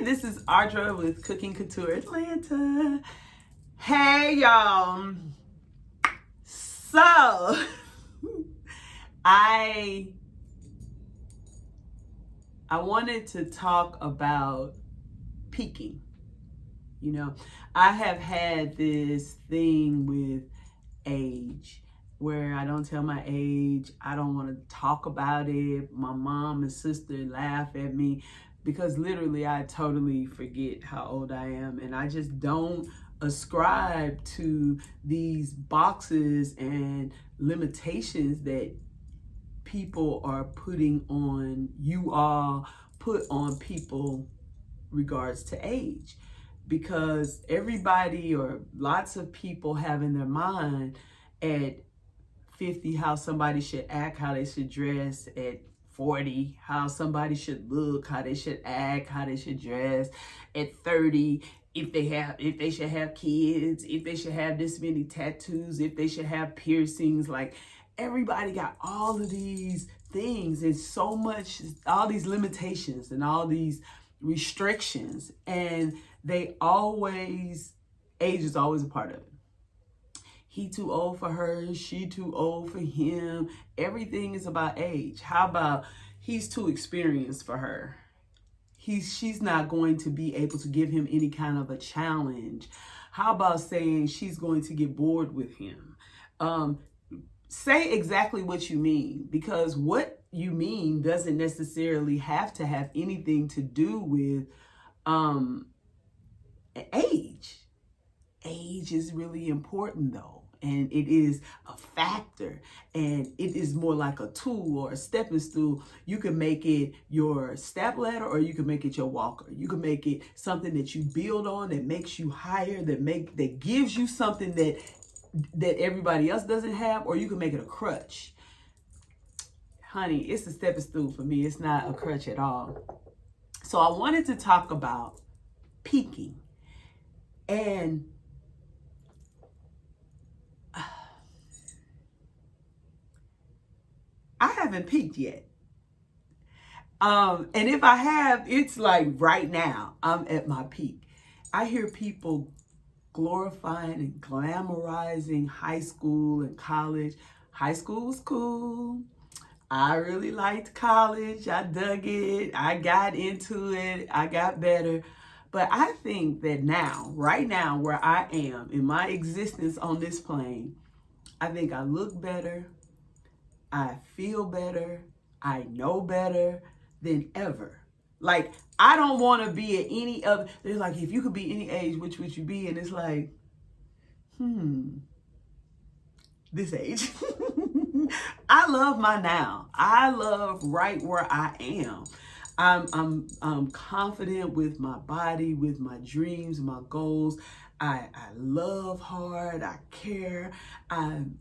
this is Audra with Cooking Couture Atlanta. Hey, y'all. So, I wanted to talk about peaking. You know, I have had this thing with age where I don't tell my age. I don't want to talk about it. My mom and sister laugh at me because literally I totally forget how old I am, and I just don't ascribe to these boxes and limitations that people are putting on you all, put on people regards to age, because everybody or lots of people have in their mind at 50 how somebody should act, how they should dress, at 40 how somebody should look, how they should act, how they should dress, at 30 if they should have kids, if they should have this many tattoos, if they should have piercings. Like, everybody got all of these things and so much, all these limitations and all these restrictions, and age is always a part of it. He too old for her, she too old for him. Everything is about age. How about he's too experienced for her? She's not going to be able to give him any kind of a challenge. How about saying she's going to get bored with him? Say exactly what you mean, because what you mean doesn't necessarily have to have anything to do with age. Age is really important though, and it is a factor, and it is more like a tool or a stepping stool. You can make it your step ladder, or you can make it your walker. You can make it something that you build on, that makes you higher, that gives you something that everybody else doesn't have, or you can make it a crutch. Honey, it's a stepping stool for me. It's not a crutch at all. So I wanted to talk about peaking. And I haven't peaked yet. And if I have, it's like right now, I'm at my peak. I hear people glorifying and glamorizing high school and college. High school was cool. I really liked college. I dug it. I got into it. I got better. But I think that now, right now, where I am in my existence on this plane, I think I look better. I feel better. I know better than ever. Like, I don't want to be at any other. They're like, if you could be any age, which would you be? And it's like, this age. I love my now. I love right where I am. I'm confident with my body, with my dreams, my goals. I love hard. I care. I'm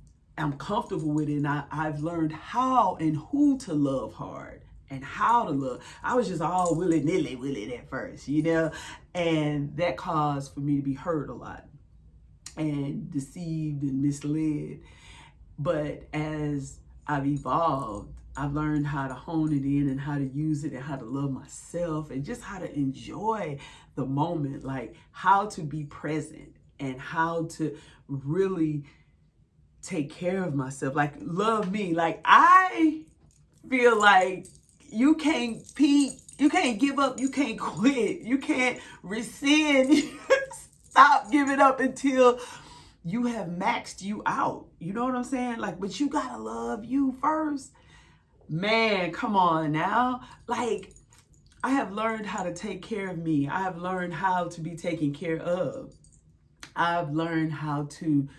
comfortable with it, and I've learned how and who to love hard and how to love. I was just all willy-nilly with it at first, and that caused for me to be hurt a lot and deceived and misled. But as I've evolved, I've learned how to hone it in and how to use it and how to love myself and just how to enjoy the moment, like how to be present and how to really take care of myself, like love me. Like, I feel like you can't peak, you can't give up, you can't quit, you can't rescind, stop giving up until you have maxed you out. You know what I'm saying? Like, but you gotta love you first. Man, come on now. Like, I have learned how to take care of me. I have learned how to be taken care of. I've learned how to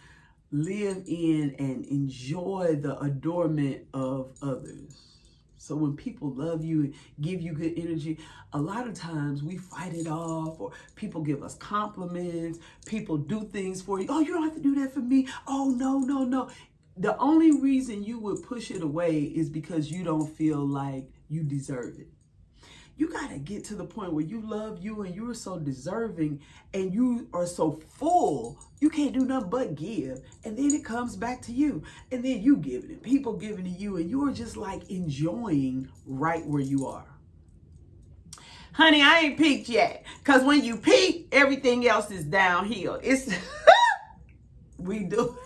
live in and enjoy the adornment of others. So when people love you and give you good energy, a lot of times we fight it off, or people give us compliments, people do things for you. Oh, you don't have to do that for me. Oh, no. The only reason you would push it away is because you don't feel like you deserve it. You got to get to the point where you love you and you're so deserving and you are so full, you can't do nothing but give. And then it comes back to you, and then you give it and people giving to you, and you're just like enjoying right where you are. Honey, I ain't peaked yet. Because when you peak, everything else is downhill. It's, we do,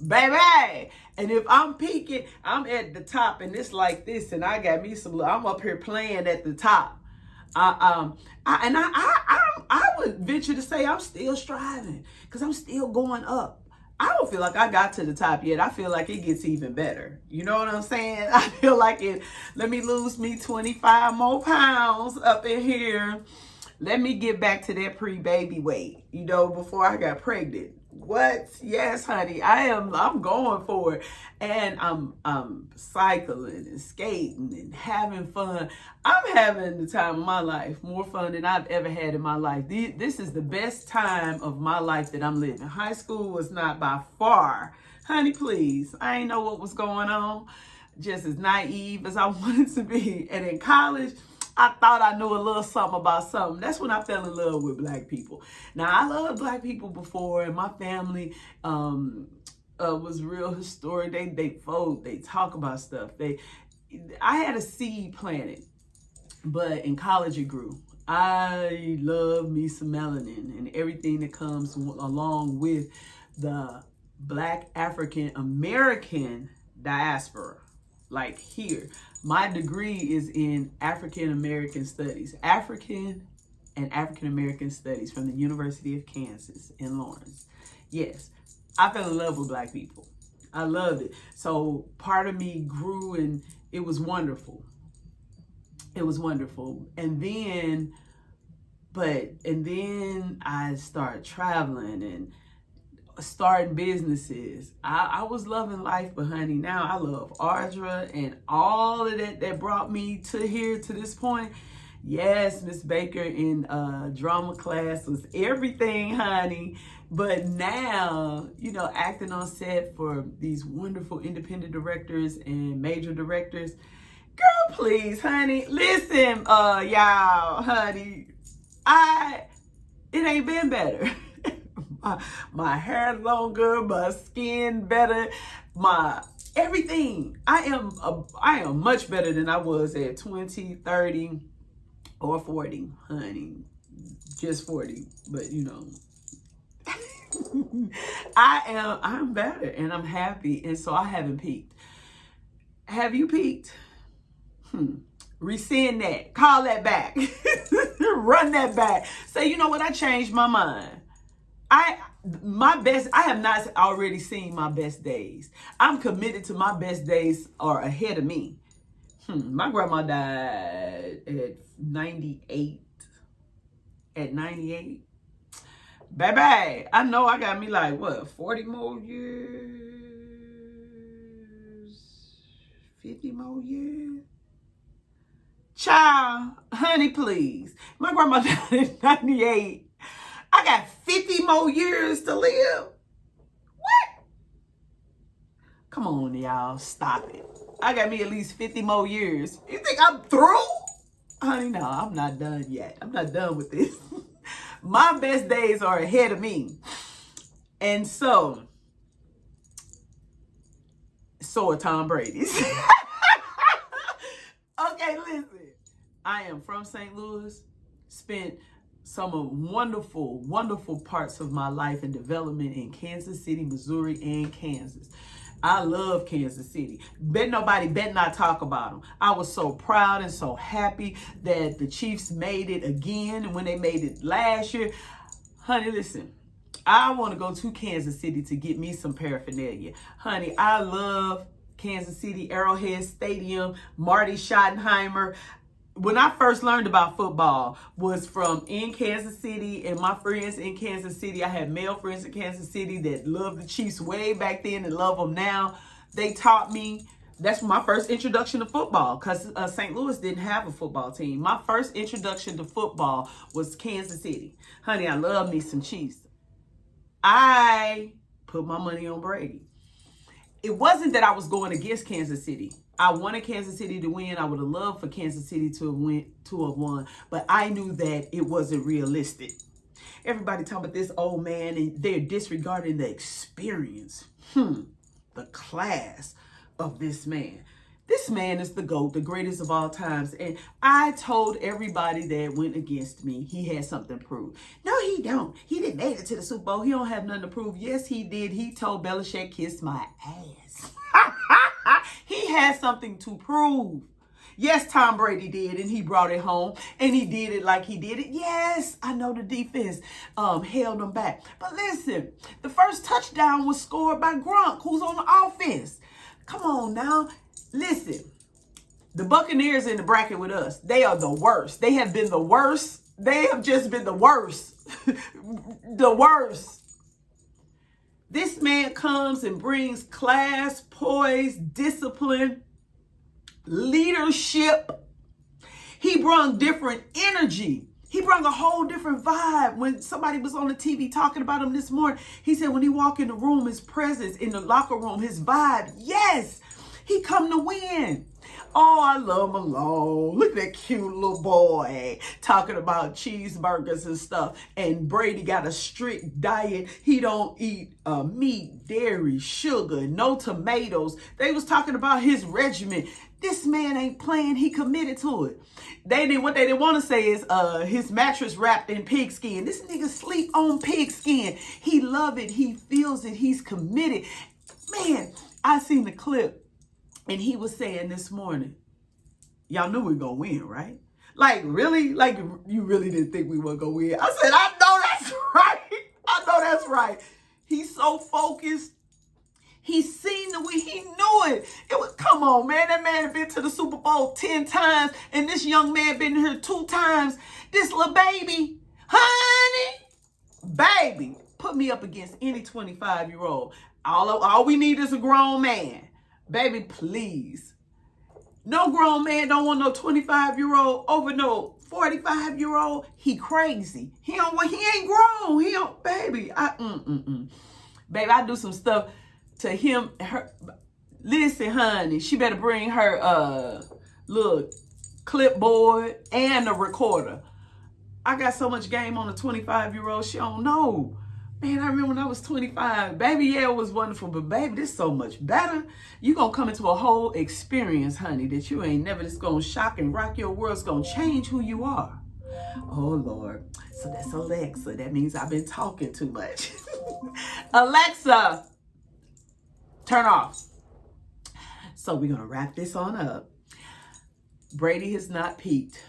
baby. And if I'm peaking, I'm at the top and it's like this. And I got me some, I'm up here playing at the top. I would venture to say I'm still striving because I'm still going up. I don't feel like I got to the top yet. I feel like it gets even better. You know what I'm saying? I feel like let me lose me 25 more pounds up in here. Let me get back to that pre-baby weight, before I got pregnant. What? Yes, honey. I'm going for it. And I'm cycling and skating and having fun. I'm having the time of my life, more fun than I've ever had in my life. This is the best time of my life that I'm living. High school was not by far. Honey, please. I ain't know what was going on. Just as naive as I wanted to be. And in college, I thought I knew a little something about something. That's when I fell in love with black people. Now, I loved black people before, and my family was real historic. They vote, they talk about stuff. I had a seed planted, but in college it grew. I love me some melanin and everything that comes along with the Black African American diaspora. Like here, my degree is in African American Studies, African and African American Studies from the University of Kansas in Lawrence. Yes, I fell in love with black people. I loved it. So part of me grew and it was wonderful. It was wonderful. And then I started traveling and starting businesses. I was loving life, but honey, now I love Ardra and all of that brought me to here, to this point. Yes, Miss Baker in drama class was everything, honey. But now, acting on set for these wonderful independent directors and major directors. Girl, please, honey. Listen, y'all, honey. It ain't been better. My hair longer, my skin better, my everything. I am much better than I was at 20, 30, or 40, honey. Just 40, but I'm better and I'm happy, and so I haven't peaked. Have you peaked? Resend that. Call that back. Run that back. Say, you know what? I changed my mind. I have not already seen my best days. I'm committed to my best days are ahead of me. My grandma died at 98. At 98. Baby, I know I got me like, 40 more years? 50 more years? Child, honey, please. My grandma died at 98. I got 50 more years to live. What? Come on, y'all. Stop it. I got me at least 50 more years. You think I'm through? Honey, no, I'm not done yet. I'm not done with this. My best days are ahead of me. And so are Tom Brady's. Okay, listen. I am from St. Louis. Spent some of wonderful, wonderful parts of my life and development in Kansas City, Missouri, and Kansas. I love Kansas City. Nobody bet not talk about them. I was so proud and so happy that the Chiefs made it again. And when they made it last year, honey, listen, I want to go to Kansas City to get me some paraphernalia. Honey, I love Kansas City, Arrowhead Stadium, Marty Schottenheimer. When I first learned about football was from in Kansas City, and my friends in Kansas City. I had male friends in Kansas City that loved the Chiefs way back then and love them now. They taught me. That's my first introduction to football, because St. Louis didn't have a football team. My first introduction to football was Kansas City. Honey, I love me some Chiefs. I put my money on Brady. It wasn't that I was going against Kansas City. I wanted Kansas City to win. I would have loved for Kansas City to have won, but I knew that it wasn't realistic. Everybody talking about this old man, and they're disregarding the experience, the class of this man. This man is the GOAT, the greatest of all times. And I told everybody that went against me he had something to prove. No, he don't. He didn't make it to the Super Bowl. He don't have nothing to prove. Yes, he did. He told Belichick, kiss my ass. He has something to prove. Yes, Tom Brady did, and he brought it home, and he did it like he did it. Yes, I know the defense held him back. But listen, the first touchdown was scored by Gronk, who's on the offense. Come on now. Listen, the Buccaneers in the bracket with us, they are the worst. They have been the worst. They have just been the worst. The worst. This man comes and brings class, poise, discipline, leadership. He brought different energy. He brought a whole different vibe. When somebody was on the TV talking about him this morning, he said when he walked in the room, his presence in the locker room, his vibe, yes, he come to win. Oh, I love Malone. Look at that cute little boy talking about cheeseburgers and stuff. And Brady got a strict diet. He don't eat meat, dairy, sugar, no tomatoes. They was talking about his regimen. This man ain't playing. He committed to it. What they didn't want to say is his mattress wrapped in pigskin. This nigga sleep on pigskin. He love it. He feels it. He's committed. Man, I seen the clip. And he was saying this morning, y'all knew we were going to win, right? Like, really? Like, you really didn't think we were going to win? I said, I know that's right. I know that's right. He's so focused. He's seen the way he knew it. It was, come on, man. That man had been to the Super Bowl 10 times, and this young man been here 2 times. This little baby, honey, baby, put me up against any 25-year-old. All we need is a grown man. Baby, please. No grown man don't want no 25-year-old over no 45-year-old. He crazy. He ain't grown. He don't, baby. Baby, I do some stuff to him. Her, listen, honey, she better bring her little clipboard and a recorder. I got so much game on a 25-year-old, she don't know. Man, I remember when I was 25. Baby, yeah, it was wonderful, but baby, this is so much better. You're going to come into a whole experience, honey, that you ain't never just going to shock and rock your world. It's going to change who you are. Oh, Lord. So that's Alexa. That means I've been talking too much. Alexa, turn off. So we're going to wrap this on up. Brady has not peaked.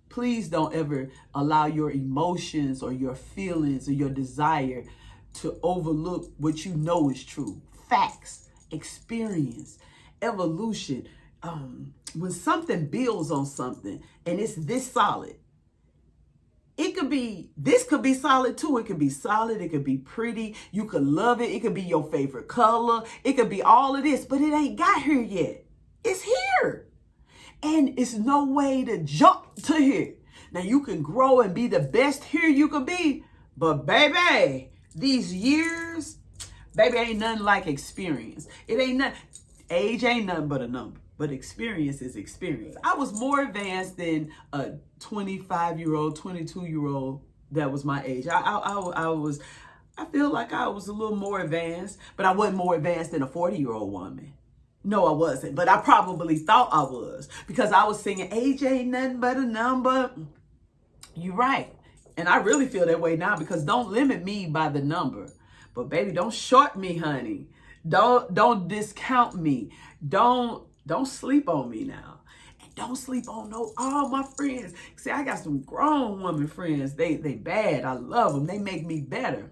Please don't ever allow your emotions or your feelings or your desire to overlook what you know is true. Facts, experience, evolution. When something builds on something and it's this solid, this could be solid too. It could be solid. It could be pretty. You could love it. It could be your favorite color. It could be all of this, but it ain't got here yet. It's here. And it's no way to jump to here. Now, you can grow and be the best here you could be. But, baby, these years, baby, ain't nothing like experience. It ain't nothing. Age ain't nothing but a number. But experience is experience. I was more advanced than a 25-year-old, 22-year-old that was my age. I feel like I was a little more advanced. But I wasn't more advanced than a 40-year-old woman. No, I wasn't, but I probably thought I was because I was singing, age ain't nothing but a number. You're right. And I really feel that way now because don't limit me by the number. But baby, don't short me, honey. Don't discount me. Don't sleep on me now. And don't sleep on all my friends. See, I got some grown woman friends. They bad. I love them. They make me better.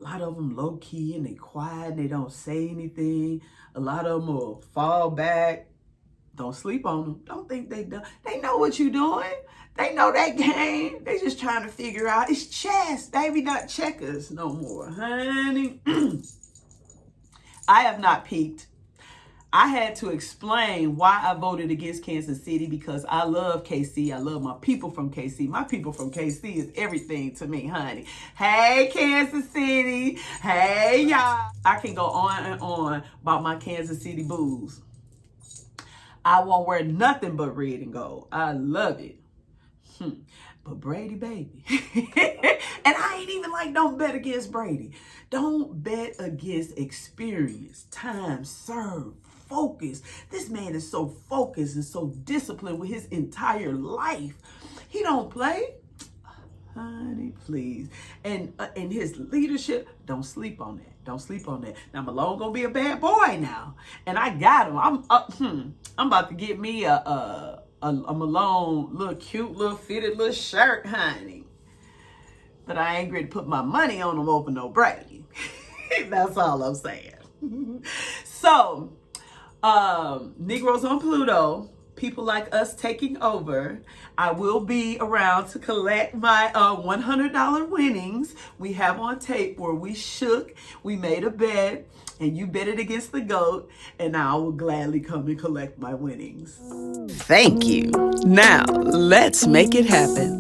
A lot of them low key and they quiet and they don't say anything. A lot of them will fall back. Don't sleep on them. Don't think they done. They know what you're doing. They know that game. They just trying to figure out. It's chess, baby, not checkers no more, honey. I have not peaked. I had to explain why I voted against Kansas City because I love KC. I love my people from KC. My people from KC is everything to me, honey. Hey, Kansas City. Hey, y'all. I can go on and on about my Kansas City Bulls. I won't wear nothing but red and gold. I love it. But Brady, baby. And I ain't even like, don't bet against Brady. Don't bet against experience, time served, focused. This man is so focused and so disciplined with his entire life. He don't play. Honey, please. And his leadership, don't sleep on that. Don't sleep on that. Now Malone gonna be a bad boy now, and I got him. I'm about to get me a Malone little cute little fitted little shirt, honey. But I ain't ready to put my money on him over no Brady. That's all I'm saying. So, Negroes on Pluto, people like us taking over. I will be around to collect my $100 winnings. We have on tape where we shook, we made a bet, and you bet it against the GOAT, and I will gladly come and collect my winnings. Thank you. Now, let's make it happen.